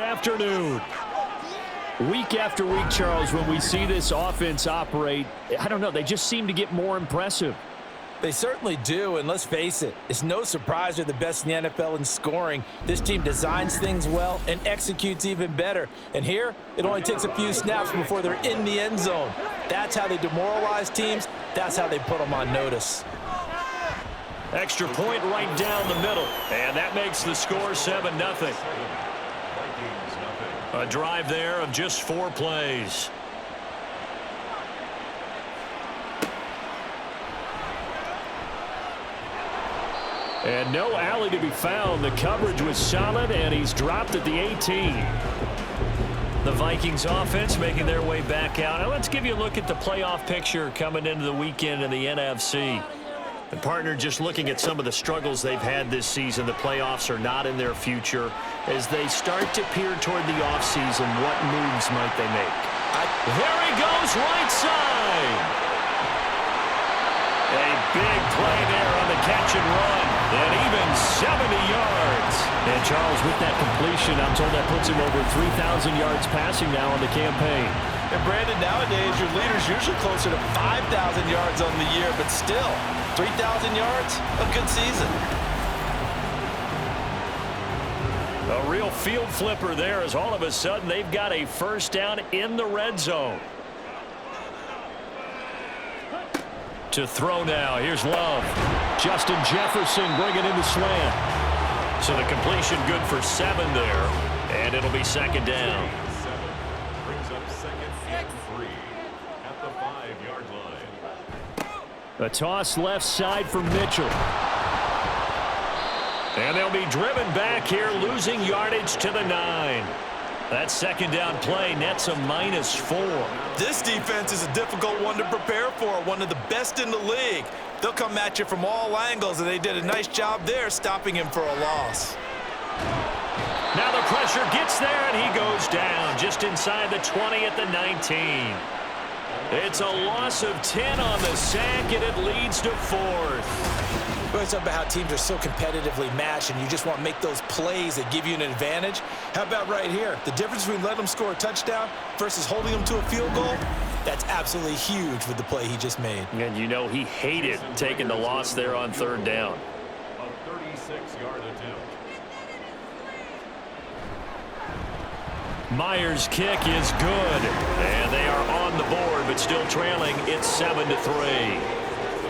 Afternoon. Week after week, Charles, when we see this offense operate, I don't know, they just seem to get more impressive. They certainly do, and let's face it, it's no surprise they're the best in the NFL in scoring. This team designs things well and executes even better. And here, it only takes a few snaps before they're in the end zone. That's how they demoralize teams. That's how they put them on notice. Extra point right down the middle, and that makes the score 7-0. A drive there of just 4 plays. And no alley to be found. The coverage was solid, and he's dropped at the 18. The Vikings offense making their way back out. Now let's give you a look at the playoff picture coming into the weekend in the NFC. And partner, just looking at some of the struggles they've had this season, the playoffs are not in their future. As they start to peer toward the offseason, what moves might they make? There he goes, right side. A big play there on the catch and run. And even 70 yards. And Charles, with that completion, I'm told that puts him over 3,000 yards passing now on the campaign. And Brandon, nowadays, your leader's usually closer to 5,000 yards on the year, but still, 3,000 yards, a good season. A real field flipper there as all of a sudden they've got a first down in the red zone. To throw now, here's Love. Justin Jefferson bringing in the slant. So the completion good for 7 there, and it'll be second down. A toss left side for Mitchell. And they'll be driven back here, losing yardage to the 9. That second down play nets a -4. This defense is a difficult one to prepare for, one of the best in the league. They'll come at you from all angles, and they did a nice job there stopping him for a loss. Now the pressure gets there, and he goes down just inside the 20 at the 19. It's a loss of 10 on the sack, and it leads to 4th. We're talking about how teams are so competitively matched, and you just want to make those plays that give you an advantage. How about right here? The difference between letting them score a touchdown versus holding them to a field goal, that's absolutely huge with the play he just made. And you know he hated taking the loss there on 3rd down. A 36-yard attempt. Myers' kick is good, and they are on the board, but still trailing. It's 7-3.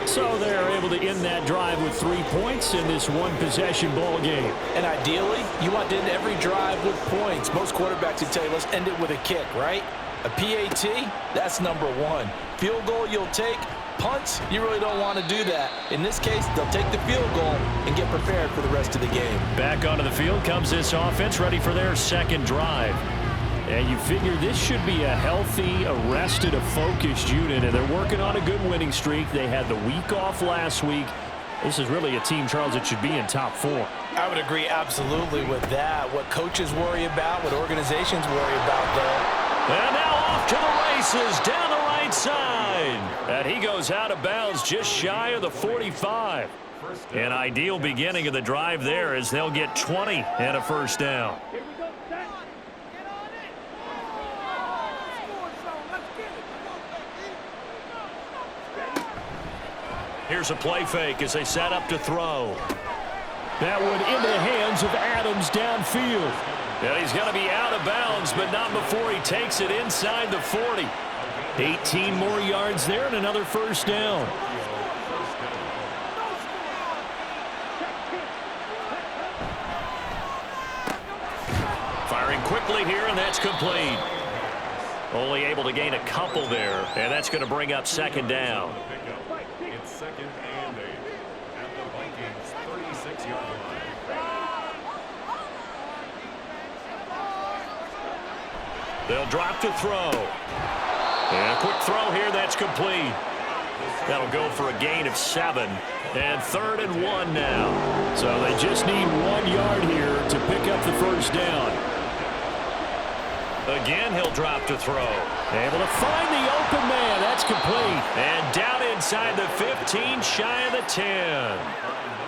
So they're able to end that drive with 3 points in this one-possession ball game. And ideally, you want to end every drive with points. Most quarterbacks would tell you, let's end it with a kick, right? A PAT, that's number 1. Field goal you'll take. Punts, you really don't want to do that. In this case, they'll take the field goal and get prepared for the rest of the game. Back onto the field comes this offense, ready for their second drive. And you figure this should be a healthy, arrested, a focused unit, and they're working on a good winning streak. They had the week off last week. This is really a team, Charles, that should be in top 4. I would agree absolutely with that. What coaches worry about, what organizations worry about, though. And now off to the races down the right side. And he goes out of bounds just shy of the 45. An ideal beginning of the drive there as they'll get 20 and a first down. Here's a play fake as they set up to throw. That one into the hands of Adams downfield. And he's going to be out of bounds, but not before he takes it inside the 40. 18 more yards there and another first down. Firing quickly here, and that's complete. Only able to gain a couple there, and that's going to bring up second down. It's 2nd and 8 at the Vikings' 36-yard line. They'll drop to throw. And a quick throw here, that's complete. That'll go for a gain of 7. And 3rd and 1 now. So they just need 1 yard here to pick up the first down. Again, he'll drop to throw. Able to find the open man. That's complete. And down inside the 15, shy of the 10.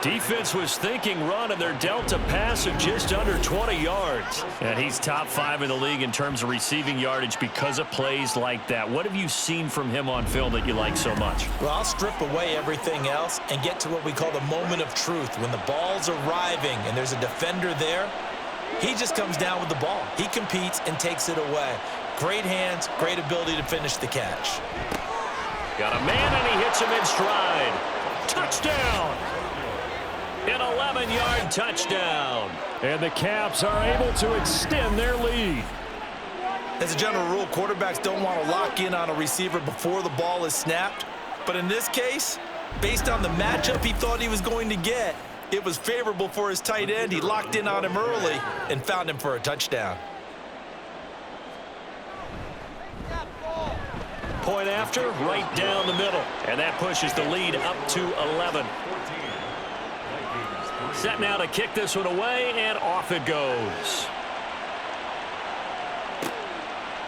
Defense was thinking run, and they're dealt a pass of just under 20 yards. And he's top 5 in the league in terms of receiving yardage because of plays like that. What have you seen from him on film that you like so much? Well, I'll strip away everything else and get to what we call the moment of truth. When the ball's arriving and there's a defender there, he just comes down with the ball. He competes and takes it away. Great hands, great ability to finish the catch. Got a man, and he hits him in stride. Touchdown! An 11-yard touchdown. And the Caps are able to extend their lead. As a general rule, quarterbacks don't want to lock in on a receiver before the ball is snapped. But in this case, based on the matchup he thought he was going to get, it was favorable for his tight end. He locked in on him early and found him for a touchdown. Point after, right down the middle. And that pushes the lead up to 11. Set now to kick this one away, and off it goes.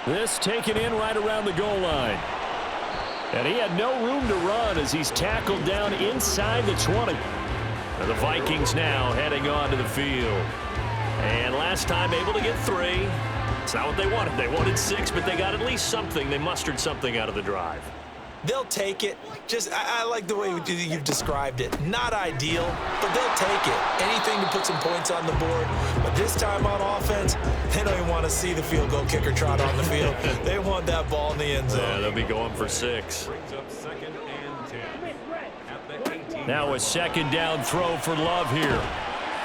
This taken in right around the goal line. And he had no room to run as he's tackled down inside the 20. And the Vikings now heading onto the field. And last time able to get 3. It's not what they wanted. They wanted 6, but they got at least something. They mustered something out of the drive. They'll take it. I like the way you've described it. Not ideal, but they'll take it. Anything to put some points on the board. But this time on offense, they don't even want to see the field goal kicker trot on the field. They want that ball in the end zone. Yeah, they'll be going for 6. Brings up 2nd and 10 at the 18. Now a second down throw for Love here.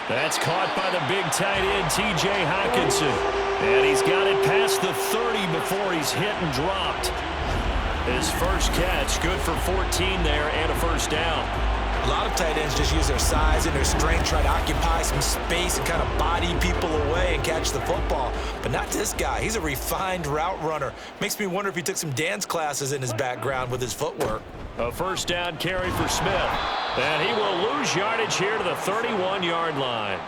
That's caught by the big tight end, T.J. Hockenson. And he's got it past the 30 before he's hit and dropped. His first catch, good for 14 there and a first down. A lot of tight ends just use their size and their strength, try to occupy some space and kind of body people away and catch the football. But not this guy. He's a refined route runner. Makes me wonder if he took some dance classes in his background with his footwork. A first down carry for Smith. And he will lose yardage here to the 31-yard line.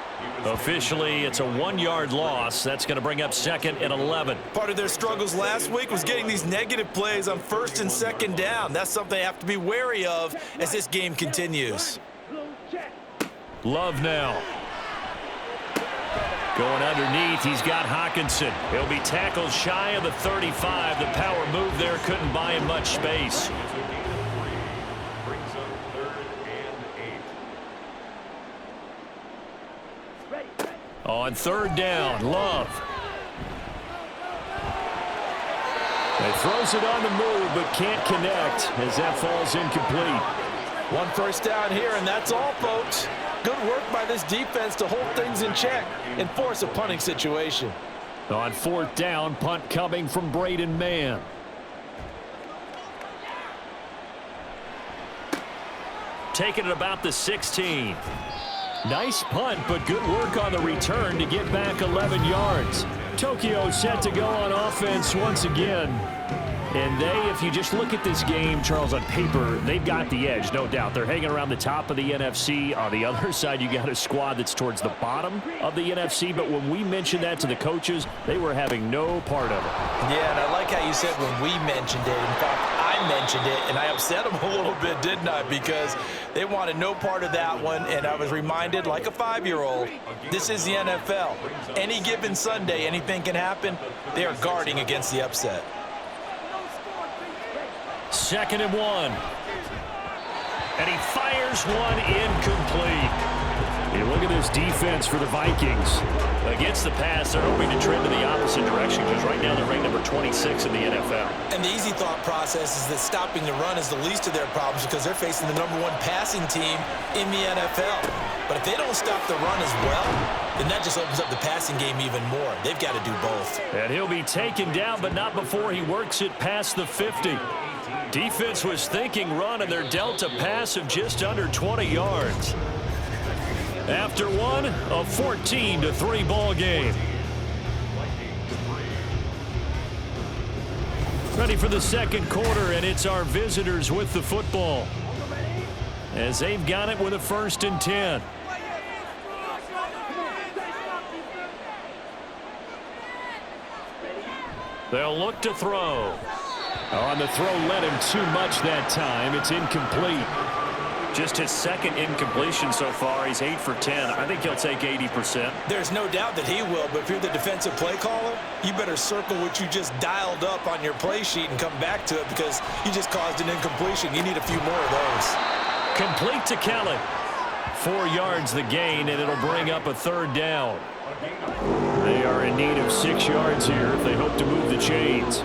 Officially, it's a 1-yard loss. That's going to bring up 2nd and 11. Part of their struggles last week was getting these negative plays on 1st and 2nd down. That's something they have to be wary of as this game continues. Love now. Going underneath, he's got Hockenson. He'll be tackled shy of the 35. The power move there couldn't buy him much space. On 3rd down, Love. He throws it on the move, but can't connect as that falls incomplete. 1 first down here, and that's all, folks. Good work by this defense to hold things in check and force a punting situation. On 4th down, punt coming from Braden Mann. Taking it about the 16. Nice punt, but good work on the return to get back 11 yards. Tokyo set to go on offense once again. And if you just look at this game, Charles, on paper, they've got the edge, no doubt. They're hanging around the top of the NFC. On the other side, you got a squad that's towards the bottom of the NFC. But when we mentioned that to the coaches, they were having no part of it. Yeah, and I like how you said when we mentioned it. In fact, I mentioned it, and I upset them a little bit, didn't I? Because they wanted no part of that one, and I was reminded, like a 5-year-old, this is the NFL. Any given Sunday, anything can happen. They are guarding against the upset. 2nd and 1. And he fires one incomplete. You look at this defense for the Vikings. Against the pass, they're hoping to trend in the opposite direction because right now they're ranked number 26 in the NFL. And the easy thought process is that stopping the run is the least of their problems because they're facing the number 1 passing team in the NFL. But if they don't stop the run as well, then that just opens up the passing game even more. They've got to do both. And he'll be taken down, but not before he works it past the 50. Defense was thinking run, and they're dealt a pass of just under 20 yards. After one, a 14-3 ball game. Ready for the 2nd quarter, and it's our visitors with the football as they've got it with a 1st and 10. They'll look to throw. On the throw led him too much that time. It's incomplete. Just his second incompletion so far. He's 8 for 10. I think he'll take 80%. There's no doubt that he will, but if you're the defensive play caller, you better circle what you just dialed up on your play sheet and come back to it because you just caused an incompletion. You need a few more of those. Complete to Kelly. 4 yards the gain, and it'll bring up a third down. They are in need of 6 yards here if they hope to move the chains.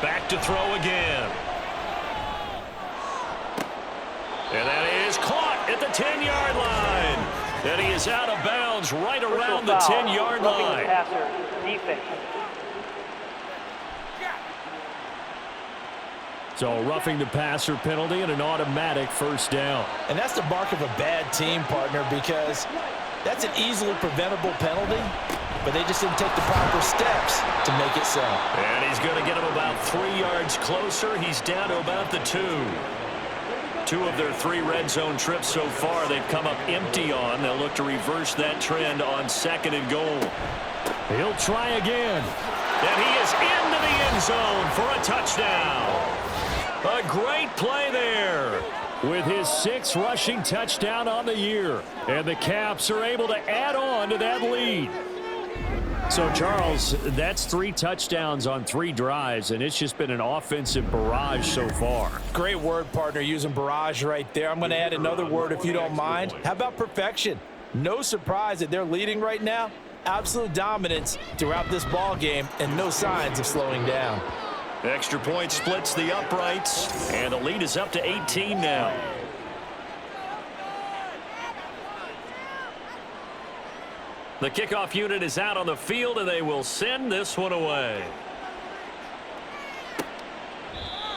Back to throw again. And that is caught at the 10-yard line. And he is out of bounds right around the 10-yard line. So roughing the passer penalty and an automatic first down. And that's the mark of a bad team, partner, because that's an easily preventable penalty, but they just didn't take the proper steps to make it so. And he's going to get him about 3 yards closer. He's down to about the 2. 2 of their 3 red zone trips so far they've come up empty on. They'll look to reverse that trend on 2nd and goal. He'll try again. And he is into the end zone for a touchdown. A great play there with his 6th rushing touchdown on the year. And the Caps are able to add on to that lead. So, Charles, that's 3 touchdowns on 3 drives, and it's just been an offensive barrage so far. Great word, partner, using barrage right there. I'm going to add another word if you don't mind. How about perfection? No surprise that they're leading right now. Absolute dominance throughout this ball game and no signs of slowing down. Extra point splits the uprights, and the lead is up to 18 now. The kickoff unit is out on the field, and they will send this one away.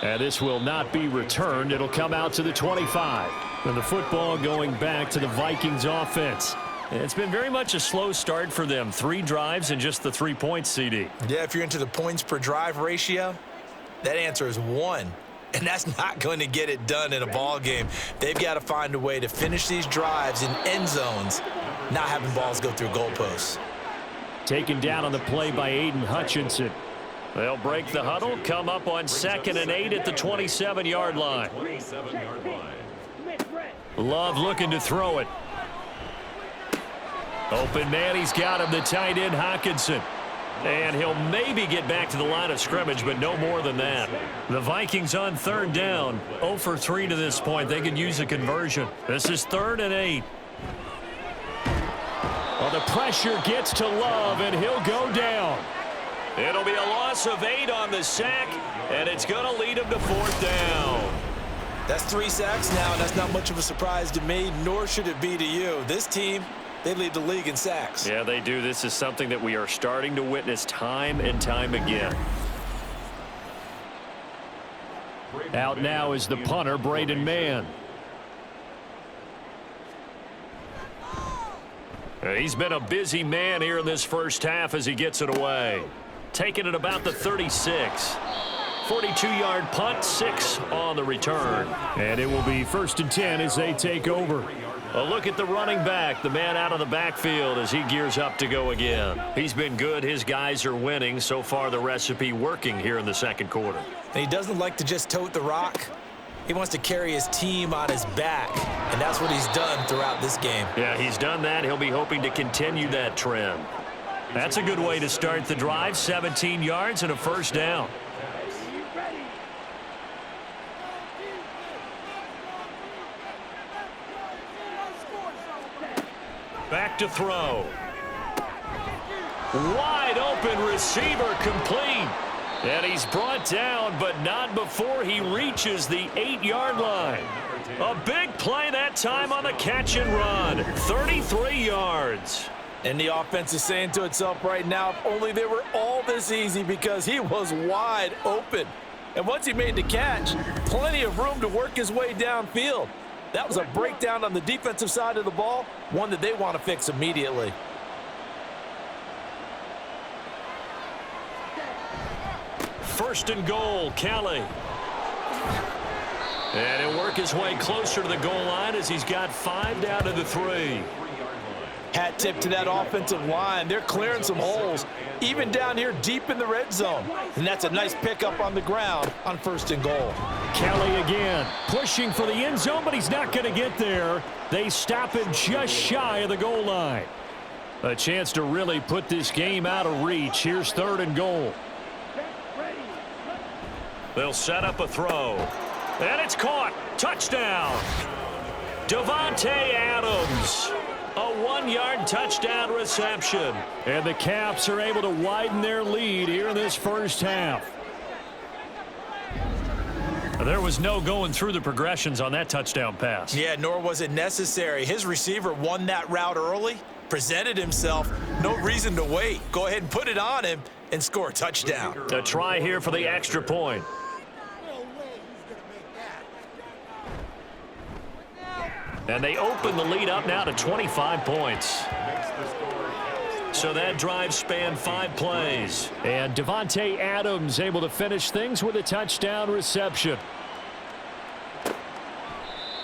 And this will not be returned. It'll come out to the 25. And the football going back to the Vikings offense. It's been very much a slow start for them. 3 drives and just the 3 points, CD. Yeah, if you're into the points per drive ratio, that answer is 1. And that's not going to get it done in a ball game. They've got to find a way to finish these drives in end zones, not having balls go through goalposts. Taken down on the play by Aiden Hutchinson. They'll break the huddle, come up on 2nd and 8 at the 27-yard line. Love looking to throw it. Open man, he's got him, the tight end Hockenson. And he'll maybe get back to the line of scrimmage, but no more than that. The Vikings on 3rd down. 0 for 3 to this point. They could use a conversion. This is 3rd and 8. Well, the pressure gets to Love, and he'll go down. It'll be a loss of 8 on the sack, and it's going to lead him to 4th down. That's 3 sacks now, and that's not much of a surprise to me, nor should it be to you. This team, they lead the league in sacks. Yeah, they do. This is something that we are starting to witness time and time again. Out now is the punter, Braden Mann. He's been a busy man here in this first half as he gets it away. Taking it about the 36. 42-yard punt, 6 on the return. And it will be 1st and 10 as they take over. A look at the running back, the man out of the backfield as he gears up to go again. He's been good. His guys are winning. So far, the recipe working here in the 2nd quarter. And he doesn't like to just tote the rock. He wants to carry his team on his back, and that's what he's done throughout this game. Yeah, he's done that. He'll be hoping to continue that trend. That's a good way to start the drive. 17 yards and a 1st down. Back to throw. Wide open receiver complete. And he's brought down, but not before he reaches the 8-yard line. A big play that time on the catch and run. 33 yards. And the offense is saying to itself right now, if only they were all this easy, because he was wide open. And once he made the catch, plenty of room to work his way downfield. That was a breakdown on the defensive side of the ball, one that they want to fix immediately. First and goal, Kelly. And he'll work his way closer to the goal line as he's got 5 down to the 3. Hat tip to that offensive line. They're clearing some holes, even down here deep in the red zone. And that's a nice pickup on the ground on 1st and goal. Kelly again, pushing for the end zone, but he's not going to get there. They stop him just shy of the goal line. A chance to really put this game out of reach. Here's 3rd and goal. They'll set up a throw. And it's caught. Touchdown. Davante Adams. A 1-yard touchdown reception. And the Caps are able to widen their lead here in this first half. There was no going through the progressions on that touchdown pass. Yeah, nor was it necessary. His receiver won that route early, presented himself. No reason to wait. Go ahead and put it on him and score a touchdown. A try here for the extra point. And they open the lead up now to 25 points. So that drive spanned 5 plays. And Davante Adams able to finish things with a touchdown reception.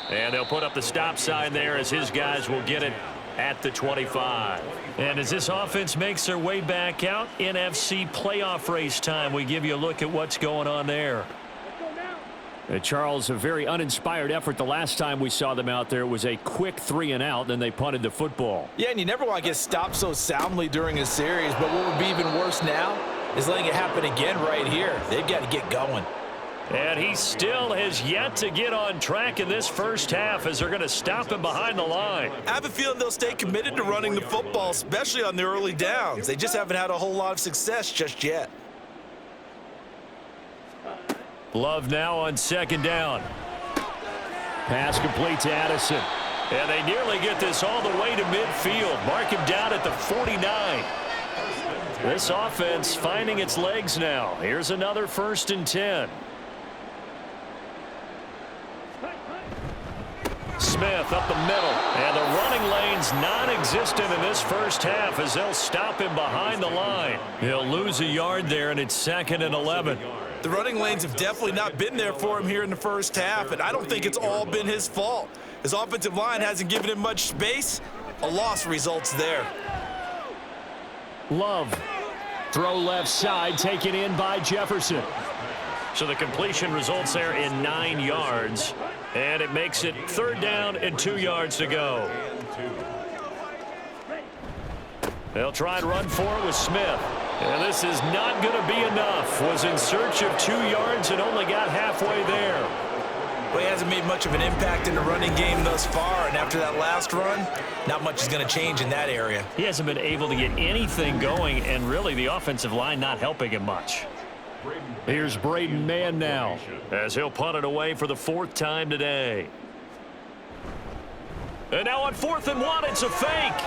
And they'll put up the stop sign there as his guys will get it at the 25. And as this offense makes their way back out, NFC playoff race time, we give you a look at what's going on there. Charles, a very uninspired effort the last time we saw them out there. It was a quick 3-and-out, then they punted the football. Yeah, and you never want to get stopped so soundly during a series, but what would be even worse now is letting it happen again right here. They've got to get going. And he still has yet to get on track in this first half as they're going to stop him behind the line. I have a feeling they'll stay committed to running the football, especially on the early downs. They just haven't had a whole lot of success just yet. Love now on 2nd down. Pass complete to Addison. And they nearly get this all the way to midfield. Mark him down at the 49. This offense finding its legs now. Here's another 1st and 10. Smith up the middle. And the running lane's non-existent in this first half as they'll stop him behind the line. He'll lose a yard there, and it's 2nd and 11. The running lanes have definitely not been there for him here in the first half, and I don't think it's all been his fault. His offensive line hasn't given him much space. A loss results there. Love. Throw left side, taken in by Jefferson. So the completion results there in 9 yards, and it makes it 3rd down and 2 yards to go. They'll try and run for it with Smith. And this is not going to be enough. Was in search of 2 yards and only got halfway there. Well, he hasn't made much of an impact in the running game thus far, and after that last run, not much is going to change in that area. He hasn't been able to get anything going, and really the offensive line not helping him much. Here's Braden Mann now as he'll punt it away for the 4th time today. And now on 4th and 1, it's a fake.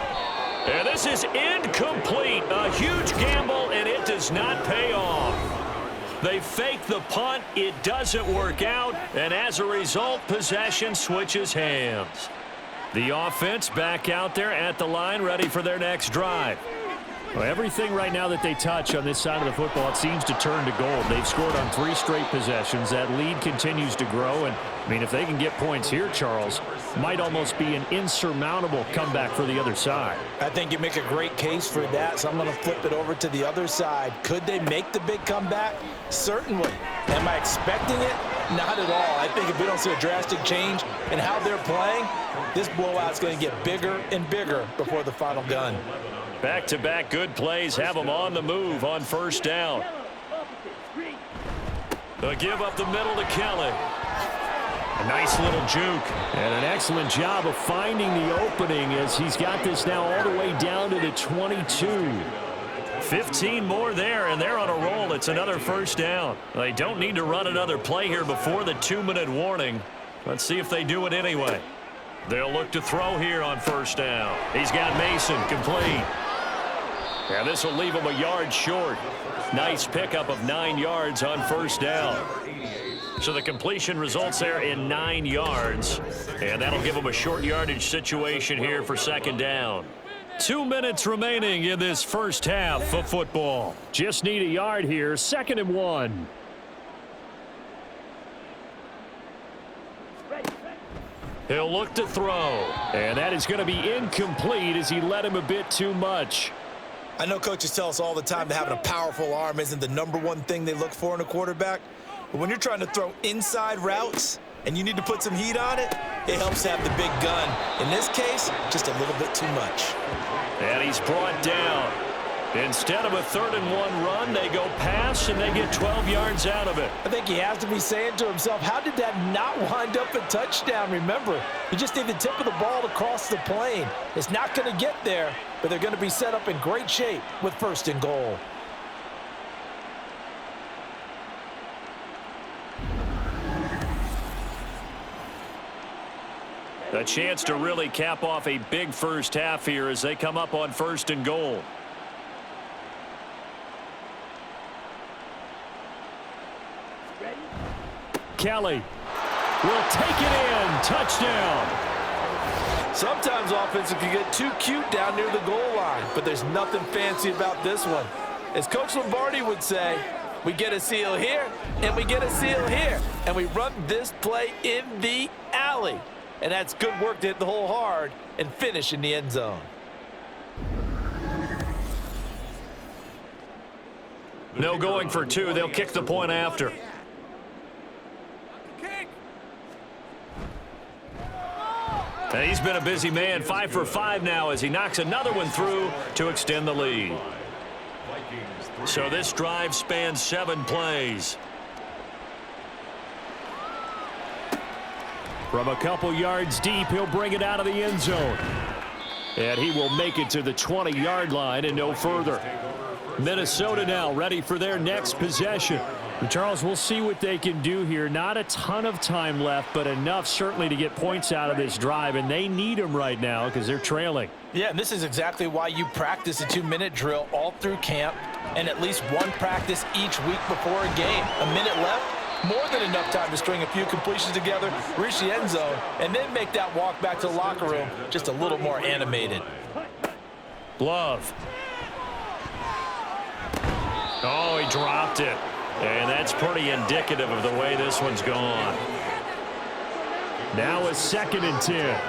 And this is incomplete. A huge gamble, and it does not pay off. They fake the punt. It doesn't work out. And as a result, possession switches hands. The offense back out there at the line, ready for their next drive. Well, everything right now that they touch on this side of the football, it seems to turn to gold. They've scored on 3 straight possessions. That lead continues to grow. And, I mean, if they can get points here, Charles, might almost be an insurmountable comeback for the other side. I think you make a great case for that, so I'm going to flip it over to the other side. Could they make the big comeback? Certainly. Am I expecting it? Not at all. I think if we don't see a drastic change in how they're playing, this blowout's going to get bigger and bigger before the final gun. Back-to-back good plays have them on the move on 1st down. The give up the middle to Kelly. A nice little juke. And an excellent job of finding the opening as he's got this now all the way down to the 22. 15 more there, and they're on a roll. It's another 1st down. They don't need to run another play here before the 2-minute warning. Let's see if they do it anyway. They'll look to throw here on 1st down. He's got Mason complete. And this will leave him a yard short. Nice pickup of 9 yards on 1st down. So the completion results there in 9 yards. And that'll give him a short yardage situation here for 2nd down. 2 minutes remaining in this first half of football. Just need a yard here. 2nd and 1. He'll look to throw. And that is going to be incomplete as he led him a bit too much. I know coaches tell us all the time that having a powerful arm isn't the #1 thing they look for in a quarterback. But when you're trying to throw inside routes and you need to put some heat on it, it helps to have the big gun. In this case, just a little bit too much. And he's brought down. Instead of a 3rd-and-1 run, they go pass, and they get 12 yards out of it. I think he has to be saying to himself, how did that not wind up a touchdown? Remember, you just need the tip of the ball to cross the plane. It's not going to get there, but they're going to be set up in great shape with 1st and goal. A chance to really cap off a big first half here as they come up on 1st and goal. Kelly will take it in. Touchdown. Sometimes offenses can get too cute down near the goal line, but there's nothing fancy about this one. As Coach Lombardi would say, we get a seal here, and we get a seal here, and we run this play in the alley. And that's good work to hit the hole hard and finish in the end zone. No going for 2. They'll kick the point after. And he's been a busy man, 5 for 5 now as he knocks another one through to extend the lead. So this drive spans 7 plays. From a couple yards deep, he'll bring it out of the end zone. And he will make it to the 20-yard line and no further. Minnesota now ready for their next possession. And Charles, we'll see what they can do here. Not a ton of time left, but enough certainly to get points out of this drive, and they need them right now because they're trailing. Yeah, and this is exactly why you practice a 2-minute drill all through camp and at least one practice each week before a game. A minute left, more than enough time to string a few completions together, reach the end zone, and then make that walk back to the locker room just a little more animated. Love. Oh, he dropped it. And that's pretty indicative of the way this one's gone. Now a 2nd and 10.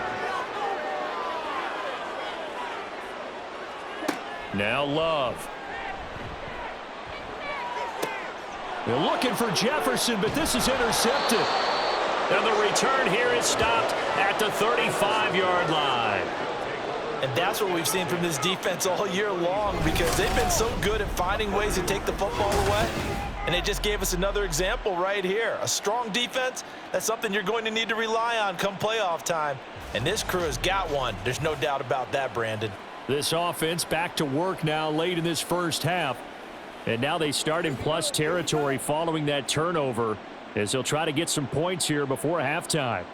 Now Love. They're looking for Jefferson, but this is intercepted. And the return here is stopped at the 35-yard line. And that's what we've seen from this defense all year long because they've been so good at finding ways to take the football away. And they just gave us another example right here. A strong defense, that's something you're going to need to rely on come playoff time. And this crew has got one. There's no doubt about that, Brandon. This offense back to work now late in this first half. And now they start in plus territory following that turnover as they'll try to get some points here before halftime.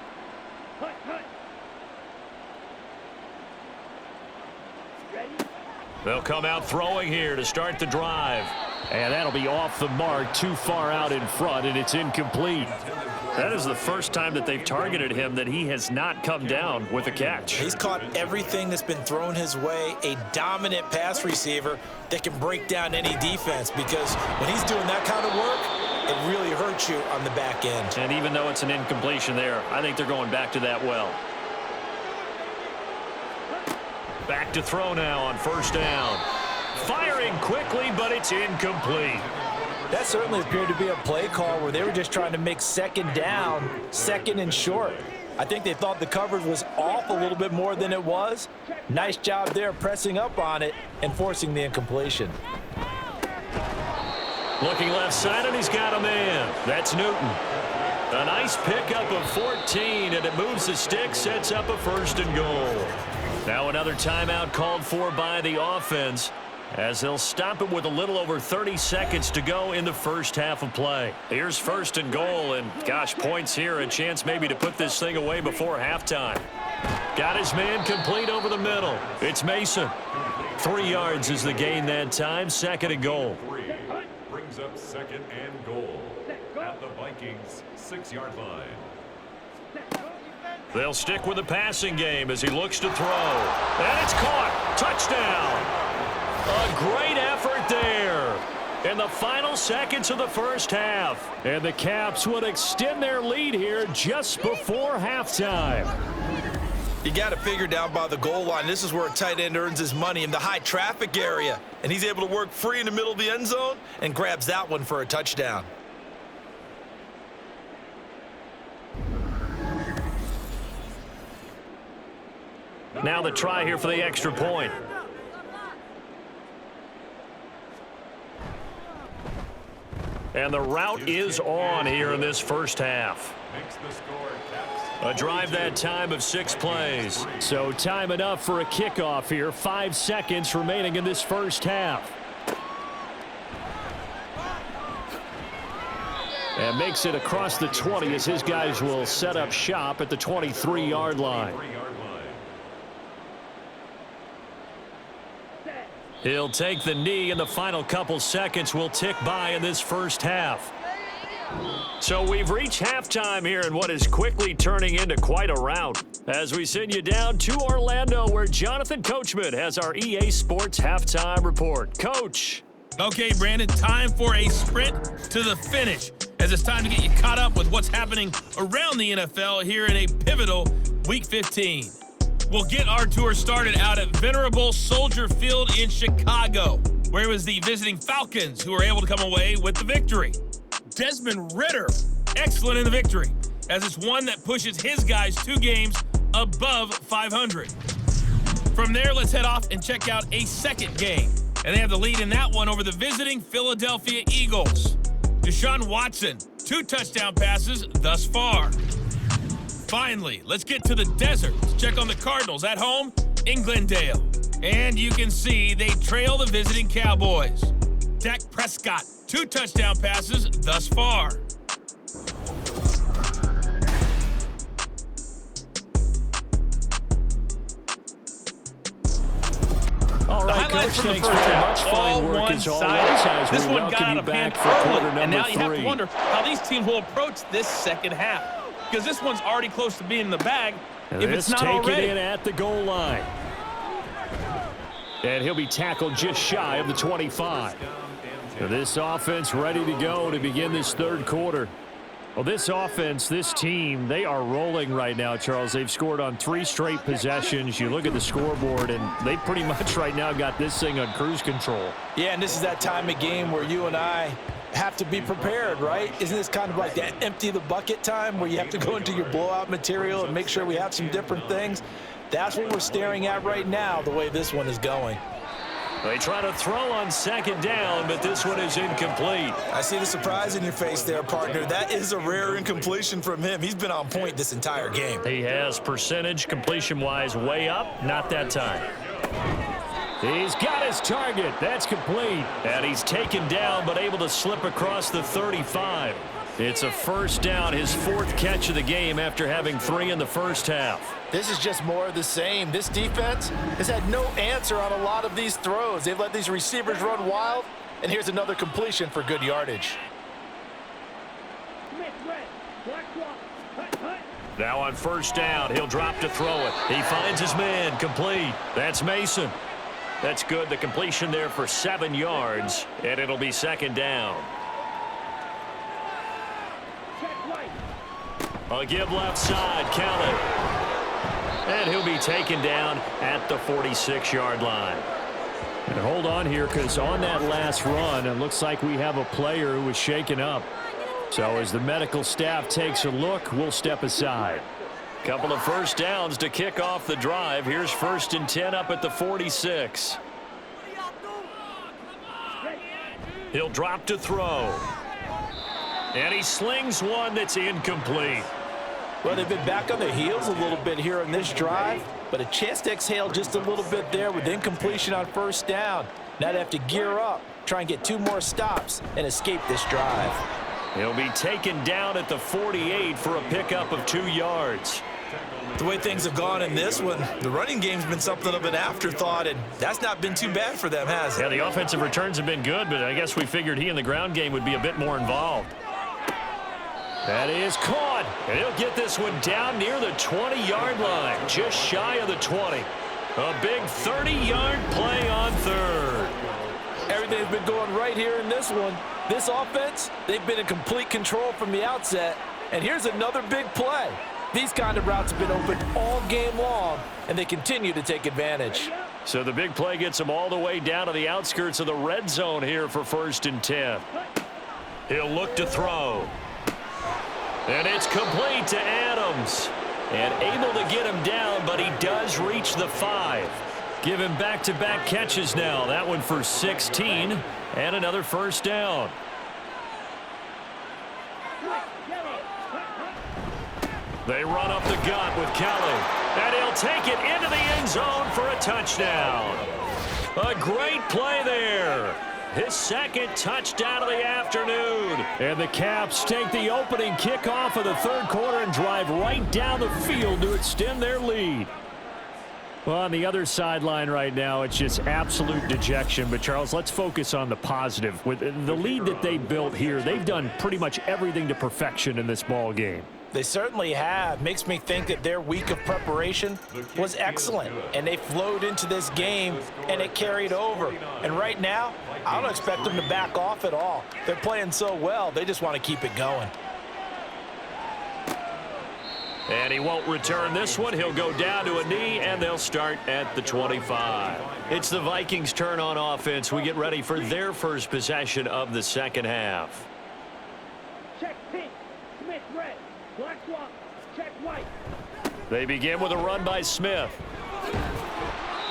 They'll come out throwing here to start the drive. And that'll be off the mark, too far out in front, and it's incomplete. That is the first time that they've targeted him that he has not come down with a catch. He's caught everything that's been thrown his way, a dominant pass receiver that can break down any defense because when he's doing that kind of work, it really hurts you on the back end. And even though it's an incompletion there, I think they're going back to that well. Back to throw now on 1st down. Firing quickly, but it's incomplete. That certainly appeared to be a play call where they were just trying to make 2nd down, 2nd and short. I think they thought the coverage was off a little bit more than it was. Nice job there pressing up on it and forcing the incompletion. Looking left side, and he's got a man. That's Newton. A nice pickup of 14, and it moves the stick, sets up a 1st and goal. Now another timeout called for by the offense as they'll stop it with a little over 30 seconds to go in the first half of play. Here's 1st and goal, and gosh, points here, a chance maybe to put this thing away before halftime. Got his man complete over the middle. It's Mason. 3 yards is the gain that time, 2nd and goal. Brings up 2nd and goal at the Vikings 6-yard line. They'll stick with the passing game as he looks to throw. And it's caught. Touchdown. A great effort there in the final seconds of the first half. And the Caps would extend their lead here just before halftime. You got to figure down by the goal line. This is where a tight end earns his money, in the high traffic area. And he's able to work free in the middle of the end zone and grabs that one for a touchdown. Now the try here for the extra point. And the route is on here in this first half. A drive that time of 6 plays. So time enough for a kickoff here. 5 seconds remaining in this first half. And makes it across the 20 as his guys will set up shop at the 23-yard line. He'll take the knee, and the final couple seconds will tick by in this first half. So we've reached halftime here in what is quickly turning into quite a rout. As we send you down to Orlando, where Jonathan Coachman has our EA Sports halftime report. Coach. Okay, Brandon, time for a sprint to the finish, as it's time to get you caught up with what's happening around the NFL here in a pivotal Week 15. We'll get our tour started out at Venerable Soldier Field in Chicago, where it was the visiting Falcons who were able to come away with the victory. Desmond Ridder, excellent in the victory, as it's one that pushes his guys 2 games above 500. From there, let's head off and check out a second game. And they have the lead in that one over the visiting Philadelphia Eagles. Deshaun Watson, 2 touchdown passes thus far. Finally, let's get to the desert to check on the Cardinals at home in Glendale. And you can see they trail the visiting Cowboys. Dak Prescott, 2 touchdown passes thus far. All right, Coach, thanks very much. Fine work as always. This one got out of hand early, and now you have to 3. wonder how these teams will approach this second half, because this one's already close to being in the bag if it's not already. In at the goal line. And he'll be tackled just shy of the 25. So this offense ready to go to begin this third quarter. Well, this offense, this team, they are rolling right now, Charles. They've scored on 3 straight possessions. You look at the scoreboard, and they pretty much right now got this thing on cruise control. Yeah, and this is that time of game where you and I have to be prepared, right? Isn't this kind of like that empty the bucket time where you have to go into your blowout material and make sure we have some different things? That's what we're staring at right now, the way this one is going. They try to throw on second down, but this one is incomplete. I see the surprise in your face there, partner. That is a rare incompletion from him. He's been on point this entire game. He has percentage completion-wise way up, not that time. He's got his target. That's complete. And he's taken down, but able to slip across the 35. It's a first down, his 4th catch of the game after having 3 in the first half. This is just more of the same. This defense has had no answer on a lot of these throws. They've let these receivers run wild, and here's another completion for good yardage. Now on first down, he'll drop to throw it. He finds his man, complete. That's Mason. That's good. The completion there for 7 yards, and it'll be second down. A give left side, count it. And he'll be taken down at the 46-yard line. And hold on here, because on that last run, it looks like we have a player who was shaken up. So as the medical staff takes a look, we'll step aside. Couple of first downs to kick off the drive. Here's 1st and 10 up at the 46. He'll drop to throw. And he slings one that's incomplete. Well, they've been back on their heels a little bit here on this drive, but a chance to exhale just a little bit there with incompletion on first down. Now they have to gear up, try and get 2 more stops and escape this drive. He'll be taken down at the 48 for a pickup of 2 yards. The way things have gone in this one, the running game's been something of an afterthought, and that's not been too bad for them, has it? Yeah, the offensive returns have been good, but I guess we figured he in the ground game would be a bit more involved. That is caught, and he'll get this one down near the 20-yard line, just shy of the 20. A big 30-yard play on third. Everything's been going right here in this one. This offense, they've been in complete control from the outset, and here's another big play. These kind of routes have been open all game long, and they continue to take advantage. So the big play gets them all the way down to the outskirts of the red zone here for 1st and 10. He'll look to throw. And it's complete to Adams. And able to get him down, but he does reach the 5. Give him back-to-back catches now. That one for 16 and another first down. They run up the gut with Kelly, and he'll take it into the end zone for a touchdown. A great play there. His second touchdown of the afternoon. And the Caps take the opening kickoff of the third quarter and drive right down the field to extend their lead. Well, on the other sideline right now, it's just absolute dejection. But, Charles, let's focus on the positive. With the lead that they built here, they've done pretty much everything to perfection in this ball game. They certainly have. Makes me think that their week of preparation was excellent. And they flowed into this game, and it carried over. And right now, I don't expect them to back off at all. They're playing so well, they just want to keep it going. And he won't return this one. He'll go down to a knee, and they'll start at the 25. It's the Vikings' turn on offense. We get ready for their first possession of the second half. Check pink, Smith red, black swap, check white. They begin with a run by Smith.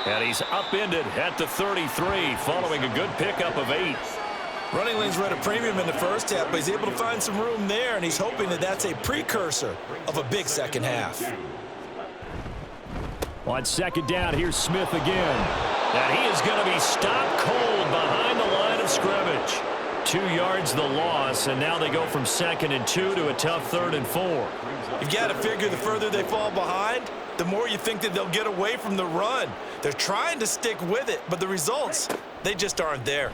And he's upended at the 33 following a good pickup of 8. Running lanes were at a premium in the first half, but he's able to find some room there, and he's hoping that that's a precursor of a big second half. On second down, here's Smith again. And he is going to be stopped cold behind the line of scrimmage. 2 yards the loss, and now they go from 2nd and 2 to a tough 3rd and 4. You've got to figure the further they fall behind, the more you think that they'll get away from the run. They're trying to stick with it, but the results, they just aren't there.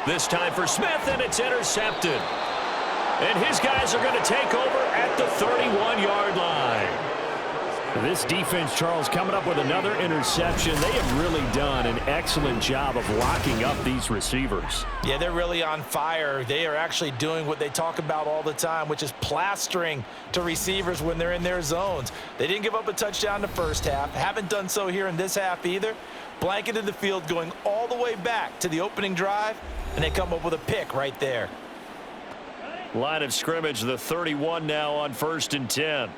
This time for Smith, and it's intercepted. And his guys are going to take over at the 31-yard line. This defense, Charles, coming up with another interception. They have really done an excellent job of locking up these receivers. Yeah, they're really on fire. They are actually doing what they talk about all the time, which is plastering to receivers when they're in their zones. They didn't give up a touchdown in the first half. Haven't done so here in this half either. Blanketed the field going all the way back to the opening drive, and they come up with a pick right there. Line of scrimmage, the 31 now on 1st and 10.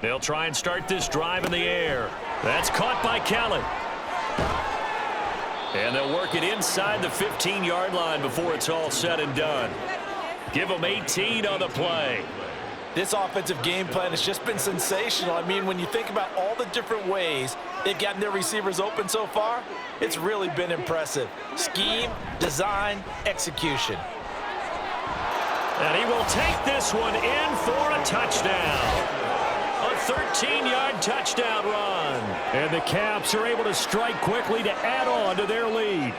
They'll try and start this drive in the air. That's caught by Kelly. And they'll work it inside the 15-yard line before it's all said and done. Give them 18 on the play. This offensive game plan has just been sensational. I mean, when you think about all the different ways they've gotten their receivers open so far, it's really been impressive. Scheme, design, execution. And he will take this one in for a touchdown. A 13-yard touchdown run. And the Caps are able to strike quickly to add on to their lead.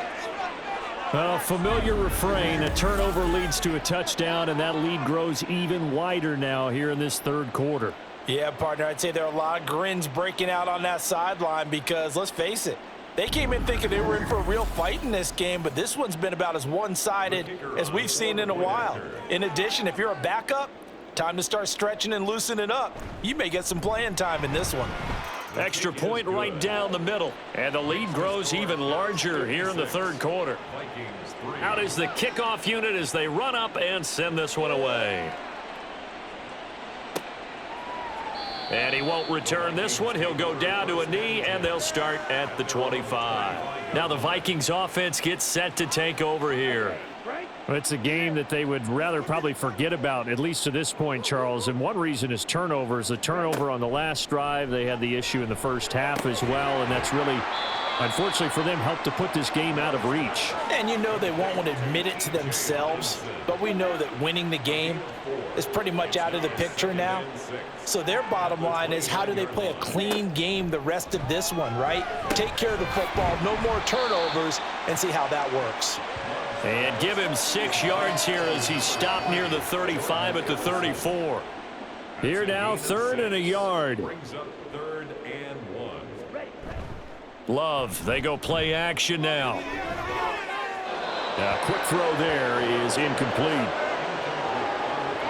A familiar refrain, a turnover leads to a touchdown, and that lead grows even wider now here in this third quarter. Yeah, partner, I'd say there are a lot of grins breaking out on that sideline because, let's face it, they came in thinking they were in for a real fight in this game, but this one's been about as one-sided as we've seen in a while. In addition, if you're a backup, time to start stretching and loosening up. You may get some playing time in this one. Extra point right down the middle, and the lead grows even larger here in the third quarter. Out is the kickoff unit as they run up and send this one away. And he won't return this one. He'll go down to a knee, and they'll start at the 25. Now the Vikings offense gets set to take over here. It's a game that they would rather probably forget about, at least to this point, Charles. And one reason is turnovers. The turnover on the last drive, they had the issue in the first half as well, and that's really, unfortunately for them, helped to put this game out of reach. And you know they won't want to admit it to themselves, but we know that winning the game is pretty much out of the picture now. So their bottom line is, how do they play a clean game the rest of this one, right? Take care of the football, no more turnovers, and see how that works. And give him 6 yards here as he stopped near the 35 at the 34. Here now, 3rd and a yard. Brings up 3rd and 1. Love, they go play action now. A quick throw there is incomplete.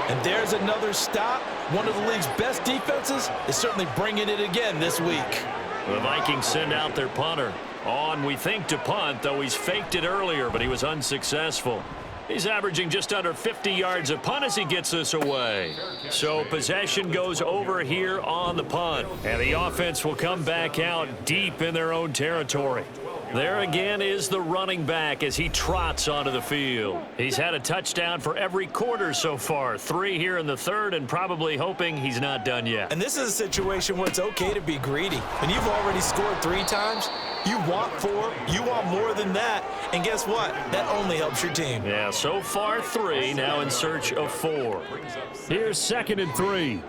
And there's another stop. One of the league's best defenses is certainly bringing it again this week. The Vikings send out their punter. On, we think, to punt, though he's faked it earlier, but he was unsuccessful. He's averaging just under 50 yards a punt as he gets this away. So possession goes over here on the punt. And the offense will come back out deep in their own territory. There again is the running back as he trots onto the field. He's had a touchdown for every quarter so far. 3 here in the third, and probably hoping he's not done yet. And this is a situation where it's okay to be greedy. When you've already scored 3 times, you want 4, you want more than that. And guess what? That only helps your team. Yeah, so far 3, now in search of 4. Here's 2nd and 3.